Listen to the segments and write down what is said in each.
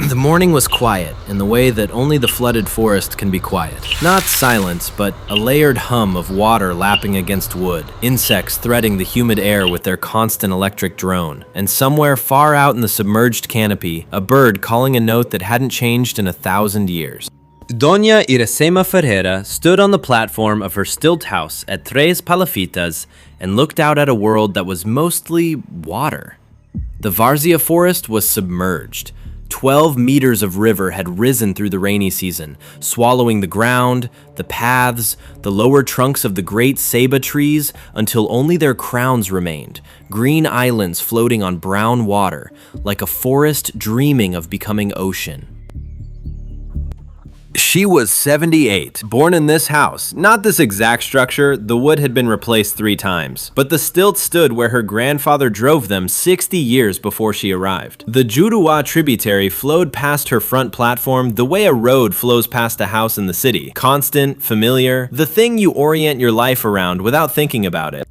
The morning was quiet in the way that only the flooded forest can be quiet. Not silence, but a layered hum of water lapping against wood, insects threading the humid air with their constant electric drone, and somewhere far out in the submerged canopy, a bird calling a note that hadn't changed in 1,000 years. Dona Iracema Ferreira stood on the platform of her stilt house at Três Palafitas and looked out at a world that was mostly water. The Várzea forest was submerged. 12 meters of river had risen through the rainy season, swallowing the ground, the paths, the lower trunks of the great ceiba trees until only their crowns remained, green islands floating on brown water, like a forest dreaming of becoming ocean. She was 78, born in this house. Not this exact structure, the wood had been replaced 3 times. But the stilts stood where her grandfather drove them 60 years before she arrived. The Juru tributary flowed past her front platform the way a road flows past a house in the city. Constant, familiar, the thing you orient your life around without thinking about it.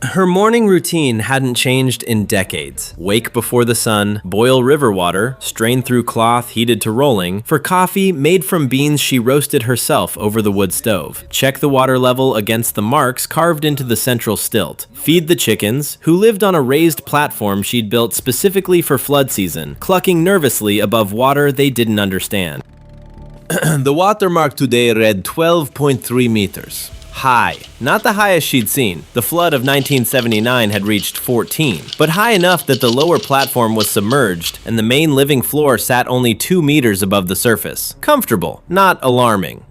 Her morning routine hadn't changed in decades. Wake before the sun, boil river water, strain through cloth heated to rolling. For coffee, made from beans she roasted herself over the wood stove. Check the water level against the marks carved into the central stilt. Feed the chickens, who lived on a raised platform she'd built specifically for flood season, clucking nervously above water they didn't understand. The watermark today read 12.3 meters. High. Not the highest she'd seen. The flood of 1979 had reached 14, but high enough that the lower platform was submerged and the main living floor sat only 2 meters above the surface. Comfortable, not alarming.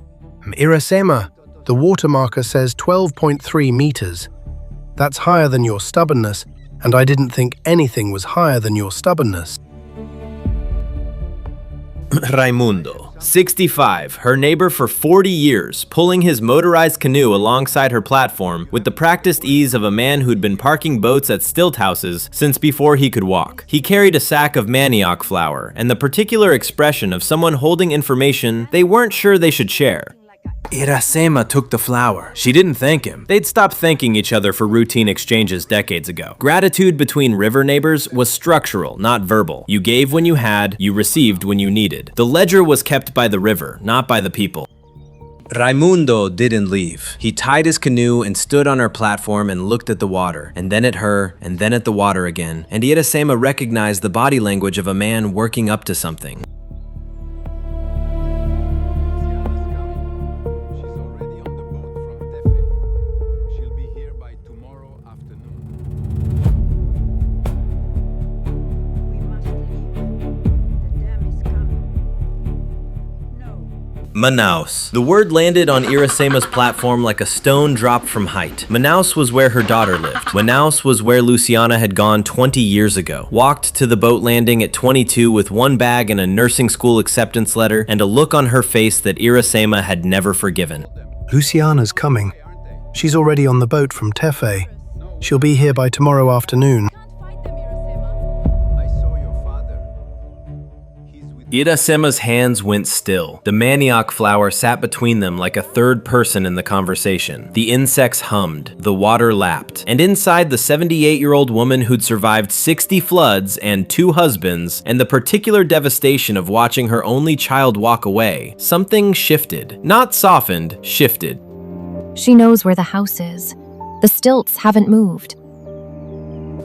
Iracema, the water marker says 12.3 meters. That's higher than your stubbornness, and I didn't think anything was higher than your stubbornness. Raimundo, 65, her neighbor for 40 years, pulling his motorized canoe alongside her platform with the practiced ease of a man who'd been parking boats at stilt houses since before he could walk. He carried a sack of manioc flour and the particular expression of someone holding information they weren't sure they should share. Iracema took the flour. She didn't thank him. They'd stopped thanking each other for routine exchanges decades ago. Gratitude between river neighbors was structural, not verbal. You gave when you had, you received when you needed. The ledger was kept by the river, not by the people. Raimundo didn't leave. He tied his canoe and stood on her platform and looked at the water, and then at her, and then at the water again. And Iracema recognized the body language of a man working up to something. Manaus. The word landed on Iracema's platform like a stone dropped from height. Manaus was where her daughter lived. Manaus was where Luciana had gone 20 years ago. Walked to the boat landing at 22 with one bag and a nursing school acceptance letter and a look on her face that Iracema had never forgiven. Luciana's coming. She's already on the boat from Tefe. She'll be here by tomorrow afternoon. Iracema's hands went still. The manioc flour sat between them like a third person in the conversation. The insects hummed, the water lapped, and inside the 78-year-old woman who'd survived 60 floods and 2 husbands, and the particular devastation of watching her only child walk away, something shifted. Not softened, shifted. She knows where the house is. The stilts haven't moved.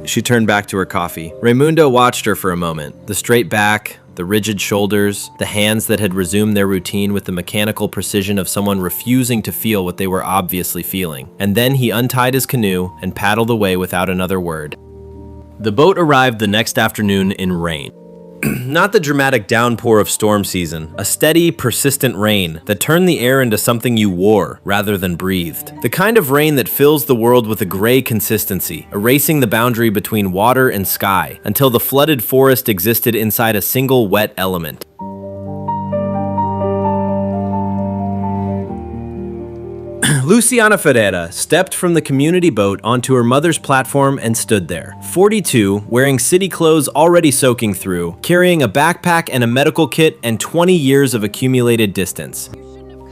She turned back to her coffee. Raimundo watched her for a moment. The straight back, the rigid shoulders, the hands that had resumed their routine with the mechanical precision of someone refusing to feel what they were obviously feeling. And then he untied his canoe and paddled away without another word. The boat arrived the next afternoon in rain. Not the dramatic downpour of storm season, a steady, persistent rain that turned the air into something you wore rather than breathed. The kind of rain that fills the world with a gray consistency, erasing the boundary between water and sky until the flooded forest existed inside a single wet element. Luciana Ferreira stepped from the community boat onto her mother's platform and stood there. 42, wearing city clothes already soaking through, carrying a backpack and a medical kit and 20 years of accumulated distance.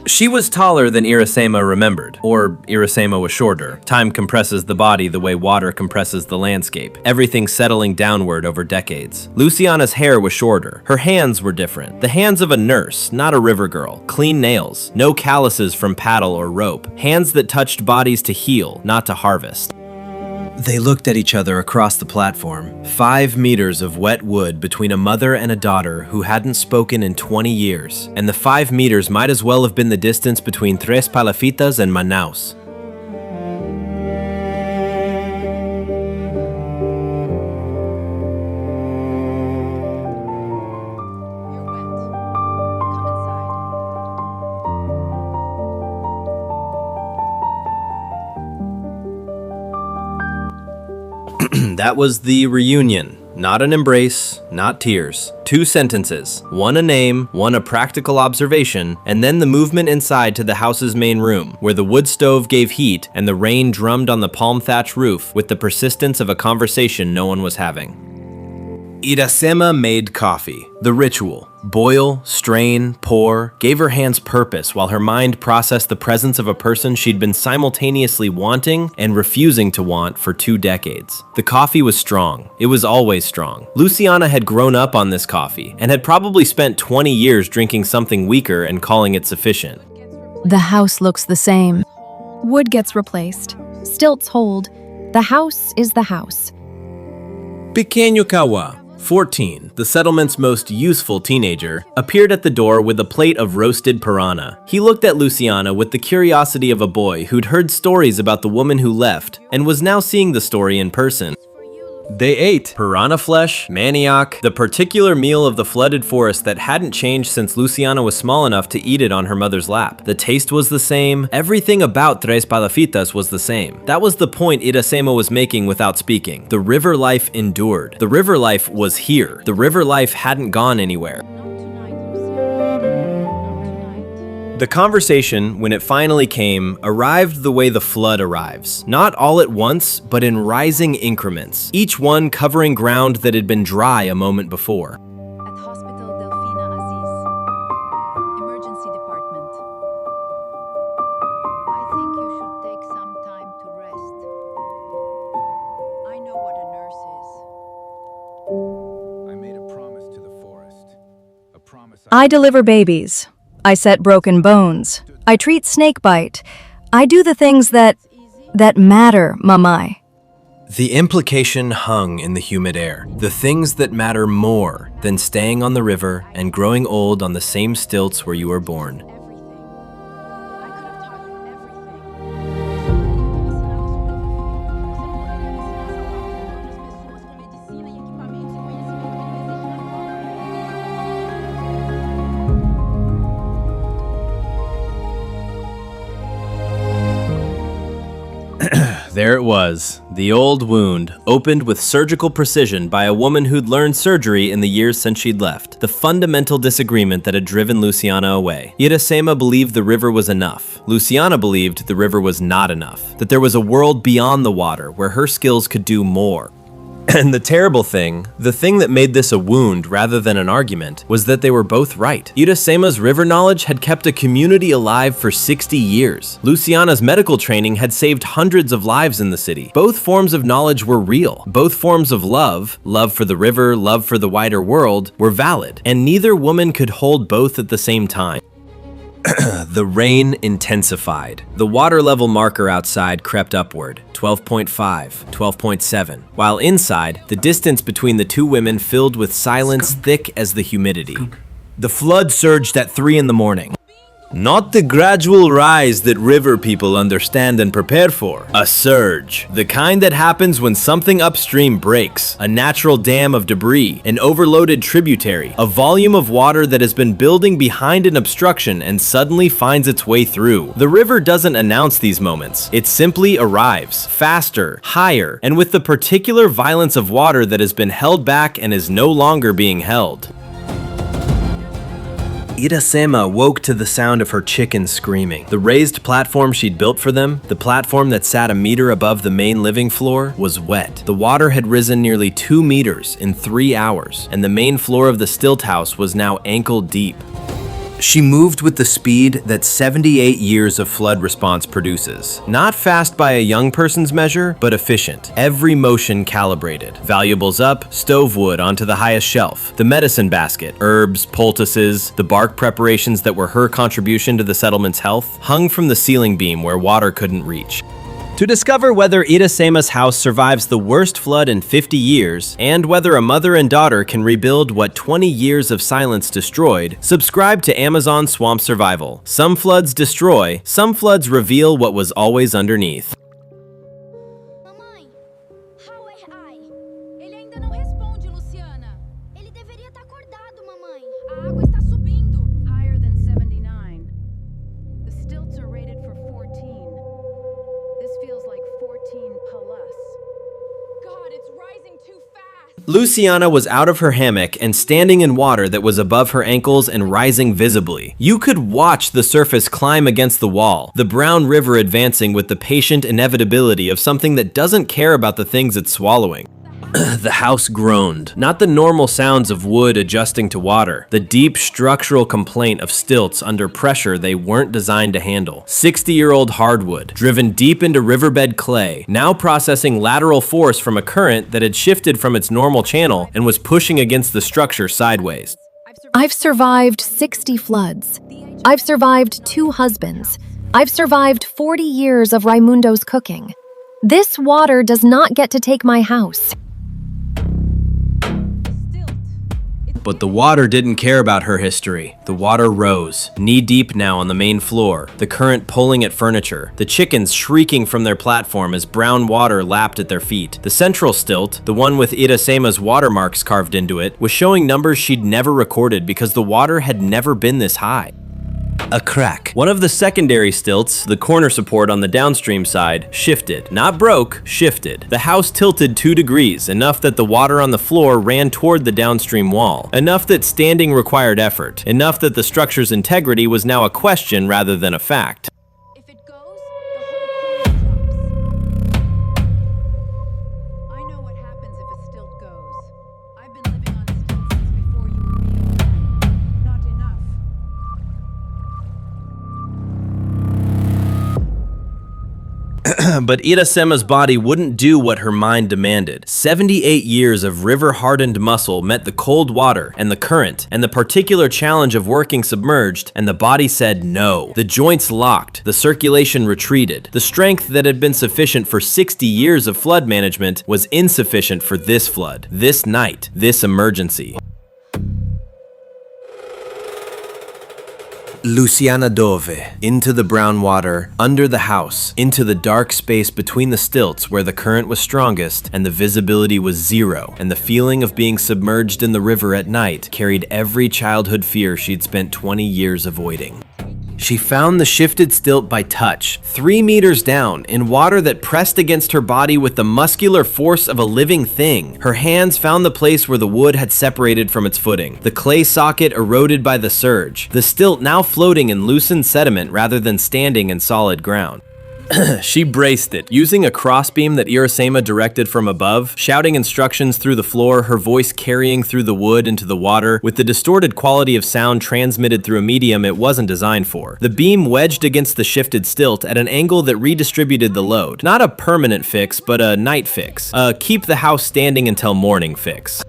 She was taller than Iracema remembered, or Iracema was shorter. Time compresses the body the way water compresses the landscape, everything settling downward over decades. Luciana's hair was shorter. Her hands were different. The hands of a nurse, not a river girl. Clean nails, no calluses from paddle or rope. Hands that touched bodies to heal, not to harvest. They looked at each other across the platform. 5 meters of wet wood between a mother and a daughter who hadn't spoken in 20 years. And the 5 meters might as well have been the distance between Três Palafitas and Manaus. That was the reunion. Not an embrace, not tears. 2 sentences, one a name, one a practical observation, and then the movement inside to the house's main room, where the wood stove gave heat and the rain drummed on the palm thatch roof with the persistence of a conversation no one was having. Iracema made coffee. The ritual. Boil, strain, pour, gave her hands purpose while her mind processed the presence of a person she'd been simultaneously wanting and refusing to want for 2 decades. The coffee was strong. It was always strong. Luciana had grown up on this coffee and had probably spent 20 years drinking something weaker and calling it sufficient. The house looks the same. Wood gets replaced. Stilts hold. The house is the house. Pequeño Kawa, 14, the settlement's most useful teenager, appeared at the door with a plate of roasted piranha. He looked at Luciana with the curiosity of a boy who'd heard stories about the woman who left and was now seeing the story in person. They ate piranha flesh, manioc, the particular meal of the flooded forest that hadn't changed since Luciana was small enough to eat it on her mother's lap. The taste was the same. Everything about Três Palafitas was the same. That was the point Iracema was making without speaking. The river life endured. The river life was here. The river life hadn't gone anywhere. The conversation, when it finally came, arrived the way the flood arrives. Not all at once, but in rising increments, each one covering ground that had been dry a moment before. At Hospital Delphina Aziz, Emergency Department. I think you should take some time to rest. I know what a nurse is. I made a promise to the forest. A promise I deliver babies. I set broken bones. I treat snakebite. I do the things that matter, mamai. The implication hung in the humid air. The things that matter more than staying on the river and growing old on the same stilts where you were born. There it was, the old wound, opened with surgical precision by a woman who'd learned surgery in the years since she'd left. The fundamental disagreement that had driven Luciana away. Iracema believed the river was enough. Luciana believed the river was not enough. That there was a world beyond the water where her skills could do more. And the terrible thing, the thing that made this a wound rather than an argument, was that they were both right. Iracema's river knowledge had kept a community alive for 60 years. Luciana's medical training had saved hundreds of lives in the city. Both forms of knowledge were real. Both forms of love for the river, love for the wider world, were valid. And neither woman could hold both at the same time. The rain intensified. The water level marker outside crept upward, 12.5, 12.7, while inside, the distance between the 2 women filled with silence thick as the humidity. The flood surged at 3 in the morning. Not the gradual rise that river people understand and prepare for. A surge. The kind that happens when something upstream breaks. A natural dam of debris. An overloaded tributary. A volume of water that has been building behind an obstruction and suddenly finds its way through. The river doesn't announce these moments. It simply arrives. Faster, higher, and with the particular violence of water that has been held back and is no longer being held. Iracema woke to the sound of her chickens screaming. The raised platform she'd built for them, the platform that sat a meter above the main living floor, was wet. The water had risen nearly 2 meters in 3 hours, and the main floor of the stilt house was now ankle deep. She moved with the speed that 78 years of flood response produces. Not fast by a young person's measure, but efficient. Every motion calibrated. Valuables up, stove wood onto the highest shelf. The medicine basket, herbs, poultices, the bark preparations that were her contribution to the settlement's health, hung from the ceiling beam where water couldn't reach. To discover whether Iracema's house survives the worst flood in 50 years, and whether a mother and daughter can rebuild what 20 years of silence destroyed, subscribe to Amazon Swamp Survival. Some floods destroy, some floods reveal what was always underneath. Mamãe, how é I? Ele ainda não responde, Luciana. Ele deveria estar acordado, mamãe. A água está subindo. Higher than 79. The stilts are rated for 14. This feels like 14 plus. God, it's rising too fast. Luciana was out of her hammock and standing in water that was above her ankles and rising visibly. You could watch the surface climb against the wall, the brown river advancing with the patient inevitability of something that doesn't care about the things it's swallowing. The house groaned. Not the normal sounds of wood adjusting to water. The deep structural complaint of stilts under pressure they weren't designed to handle. 60-year-old hardwood, driven deep into riverbed clay, now processing lateral force from a current that had shifted from its normal channel and was pushing against the structure sideways. I've survived 60 floods. I've survived 2 husbands. I've survived 40 years of Raimundo's cooking. This water does not get to take my house. But the water didn't care about her history. The water rose, knee-deep now on the main floor, the current pulling at furniture, the chickens shrieking from their platform as brown water lapped at their feet. The central stilt, the one with Iracema's watermarks carved into it, was showing numbers she'd never recorded because the water had never been this high. A crack. One of the secondary stilts, the corner support on the downstream side, shifted. Not broke, shifted. The house tilted 2 degrees, enough that the water on the floor ran toward the downstream wall. Enough that standing required effort. Enough that the structure's integrity was now a question rather than a fact. If it goes, the whole coin drops. I know what happens if a stilt goes. I've been living on stilts since before you were born. Not enough. But Iracema's body wouldn't do what her mind demanded. 78 years of river-hardened muscle met the cold water and the current and the particular challenge of working submerged, and the body said no. The joints locked, the circulation retreated. The strength that had been sufficient for 60 years of flood management was insufficient for this flood, this night, this emergency. Luciana dove, into the brown water, under the house, into the dark space between the stilts where the current was strongest and the visibility was zero, and the feeling of being submerged in the river at night carried every childhood fear she'd spent 20 years avoiding. She found the shifted stilt by touch, 3 meters down, in water that pressed against her body with the muscular force of a living thing. Her hands found the place where the wood had separated from its footing, the clay socket eroded by the surge, the stilt now floating in loosened sediment rather than standing in solid ground. She braced it, using a crossbeam that Iracema directed from above, shouting instructions through the floor, her voice carrying through the wood into the water, with the distorted quality of sound transmitted through a medium it wasn't designed for. The beam wedged against the shifted stilt at an angle that redistributed the load. Not a permanent fix, but a night fix. A keep the house standing until morning fix.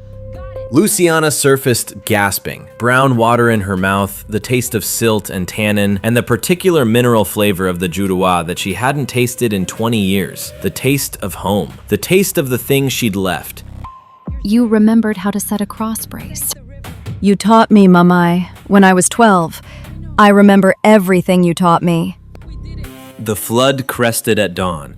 Luciana surfaced gasping, brown water in her mouth, the taste of silt and tannin, and the particular mineral flavor of the Juru that she hadn't tasted in 20 years. The taste of home. The taste of the things she'd left. You remembered how to set a cross brace. You taught me, Mamai, when I was 12. I remember everything you taught me. The flood crested at dawn.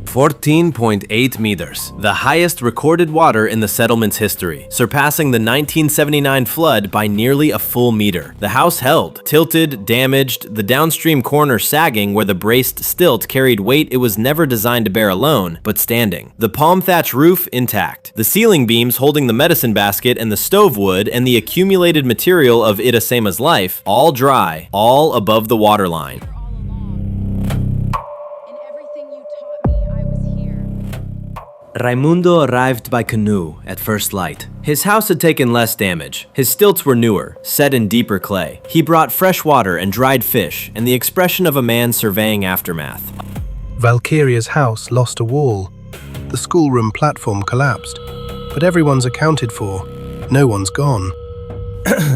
14.8 meters, the highest recorded water in the settlement's history, surpassing the 1979 flood by nearly a full meter. The house held, tilted, damaged, the downstream corner sagging where the braced stilt carried weight it was never designed to bear alone, but standing. The palm thatch roof intact, the ceiling beams holding the medicine basket and the stove wood and the accumulated material of Iracema's life, all dry, all above the waterline. Raimundo arrived by canoe at first light. His house had taken less damage. His stilts were newer, set in deeper clay. He brought fresh water and dried fish and the expression of a man surveying aftermath. Valkyria's house lost a wall. The schoolroom platform collapsed. But everyone's accounted for. No one's gone.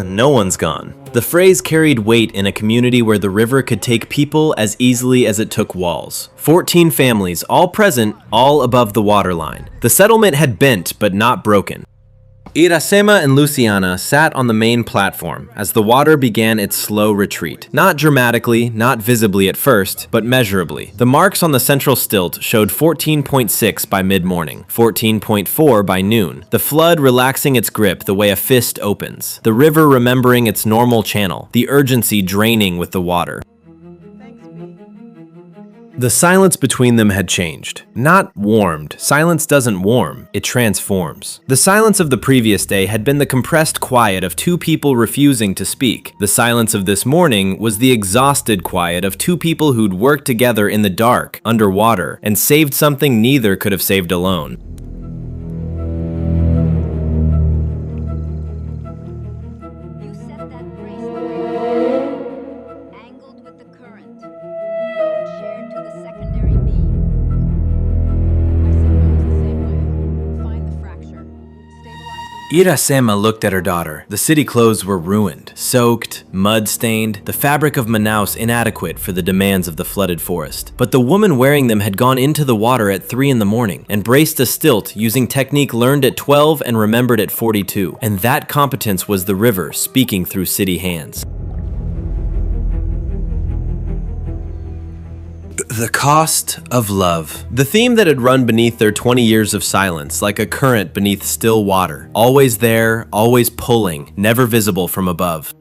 No one's gone. The phrase carried weight in a community where the river could take people as easily as it took walls. 14 families, all present, all above the waterline. The settlement had bent, but not broken. Iracema and Luciana sat on the main platform as the water began its slow retreat. Not dramatically, not visibly at first, but measurably. The marks on the central stilt showed 14.6 by mid-morning, 14.4 by noon. The flood relaxing its grip the way a fist opens. The river remembering its normal channel, the urgency draining with the water. The silence between them had changed. Not warmed. Silence doesn't warm, it transforms. The silence of the previous day had been the compressed quiet of two people refusing to speak. The silence of this morning was the exhausted quiet of two people who'd worked together in the dark, underwater, and saved something neither could have saved alone. You set that brace the way, angled with the current, load shared to the secondary beam. I set those the same way. Find the fracture. Stabilize the Iracema looked at her daughter. The city clothes were ruined, soaked, mud-stained, the fabric of Manaus inadequate for the demands of the flooded forest. But the woman wearing them had gone into the water at 3 in the morning and braced a stilt using technique learned at 12 and remembered at 42. And that competence was the river speaking through city hands. The cost of love. The theme that had run beneath their 20 years of silence, like a current beneath still water. Always there, always pulling, never visible from above.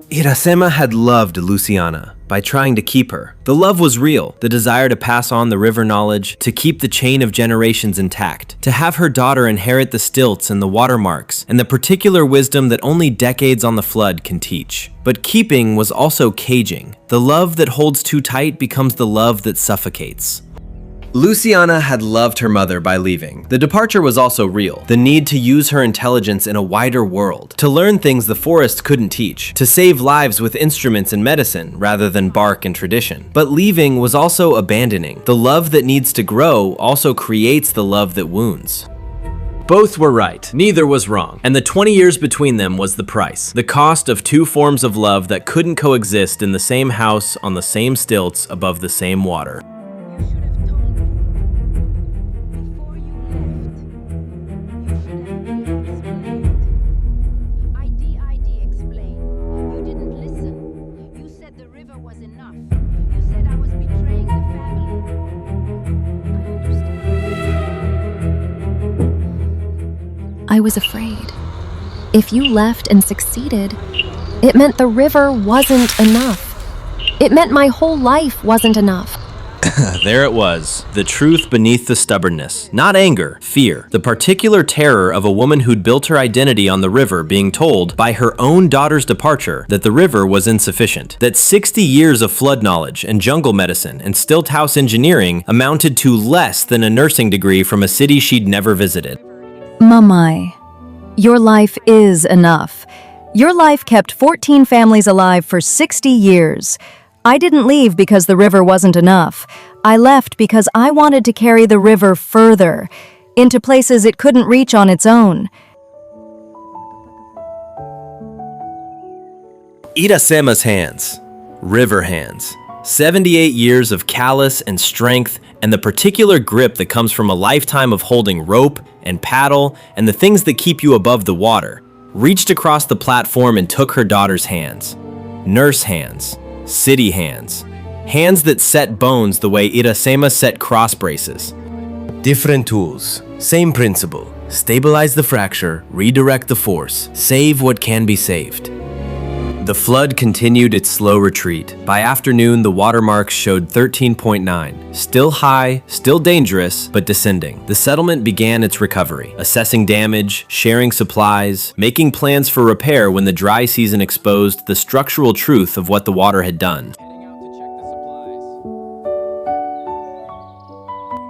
Iracema had loved Luciana by trying to keep her. The love was real, the desire to pass on the river knowledge, to keep the chain of generations intact, to have her daughter inherit the stilts and the watermarks, and the particular wisdom that only decades on the flood can teach. But keeping was also caging. The love that holds too tight becomes the love that suffocates. Luciana had loved her mother by leaving. The departure was also real. The need to use her intelligence in a wider world, to learn things the forest couldn't teach, to save lives with instruments and medicine rather than bark and tradition. But leaving was also abandoning. The love that needs to grow also creates the love that wounds. Both were right, neither was wrong, and the 20 years between them was the price. The cost of two forms of love that couldn't coexist in the same house on the same stilts above the same water. I was afraid. If you left and succeeded, it meant the river wasn't enough. It meant my whole life wasn't enough. There it was, the truth beneath the stubbornness. Not anger, fear. The particular terror of a woman who'd built her identity on the river being told by her own daughter's departure that the river was insufficient. That 60 years of flood knowledge and jungle medicine and stilt house engineering amounted to less than a nursing degree from a city she'd never visited. Mamai, your life is enough. Your life kept 14 families alive for 60 years. I didn't leave because the river wasn't enough. I left because I wanted to carry the river further, into places it couldn't reach on its own. Iracema's hands. River hands. 78 years of callous and strength and the particular grip that comes from a lifetime of holding rope and paddle and the things that keep you above the water, reached across the platform and took her daughter's hands. Nurse hands. City hands. Hands that set bones the way Iracema set cross braces. Different tools. Same principle. Stabilize the fracture, redirect the force, save what can be saved. The flood continued its slow retreat. By afternoon, the watermarks showed 13.9. Still high, still dangerous, but descending. The settlement began its recovery, assessing damage, sharing supplies, making plans for repair when the dry season exposed the structural truth of what the water had done. Heading out to check the supplies.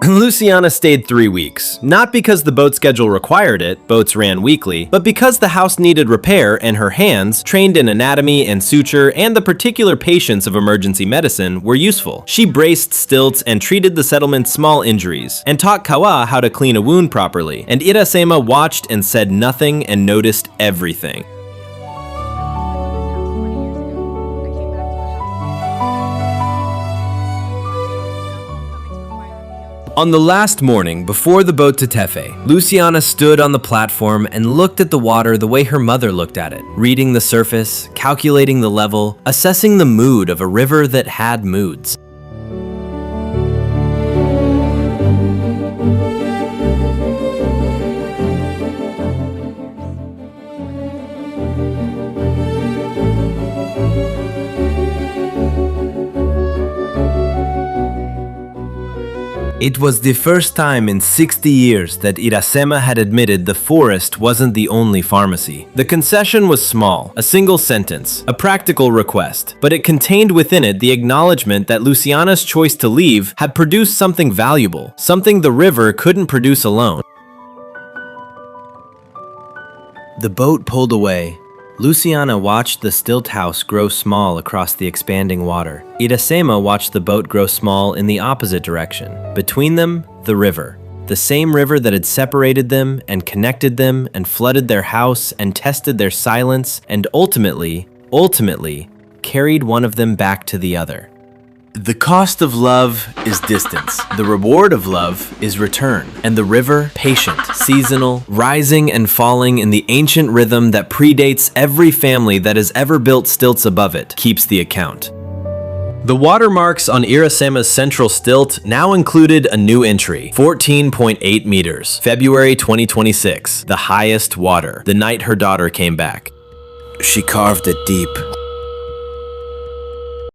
Luciana stayed 3 weeks, not because the boat schedule required it, boats ran weekly, but because the house needed repair and her hands, trained in anatomy and suture and the particular patience of emergency medicine, were useful. She braced stilts and treated the settlement's small injuries, and taught Kawa how to clean a wound properly, and Iracema watched and said nothing and noticed everything. On the last morning before the boat to Tefe, Luciana stood on the platform and looked at the water the way her mother looked at it, reading the surface, calculating the level, assessing the mood of a river that had moods. It was the first time in 60 years that Iracema had admitted the forest wasn't the only pharmacy. The concession was small, a single sentence, a practical request, but it contained within it the acknowledgement that Luciana's choice to leave had produced something valuable, something the river couldn't produce alone. The boat pulled away. Luciana watched the stilt house grow small across the expanding water. Iracema watched the boat grow small in the opposite direction. Between them, the river. The same river that had separated them and connected them and flooded their house and tested their silence and ultimately, carried one of them back to the other. The cost of love is distance. The reward of love is return. And the river, patient, seasonal, rising and falling in the ancient rhythm that predates every family that has ever built stilts above it, keeps the account. The watermarks on Iracema's central stilt now included a new entry, 14.8 meters, February 2026, the highest water, the night her daughter came back. She carved it deep,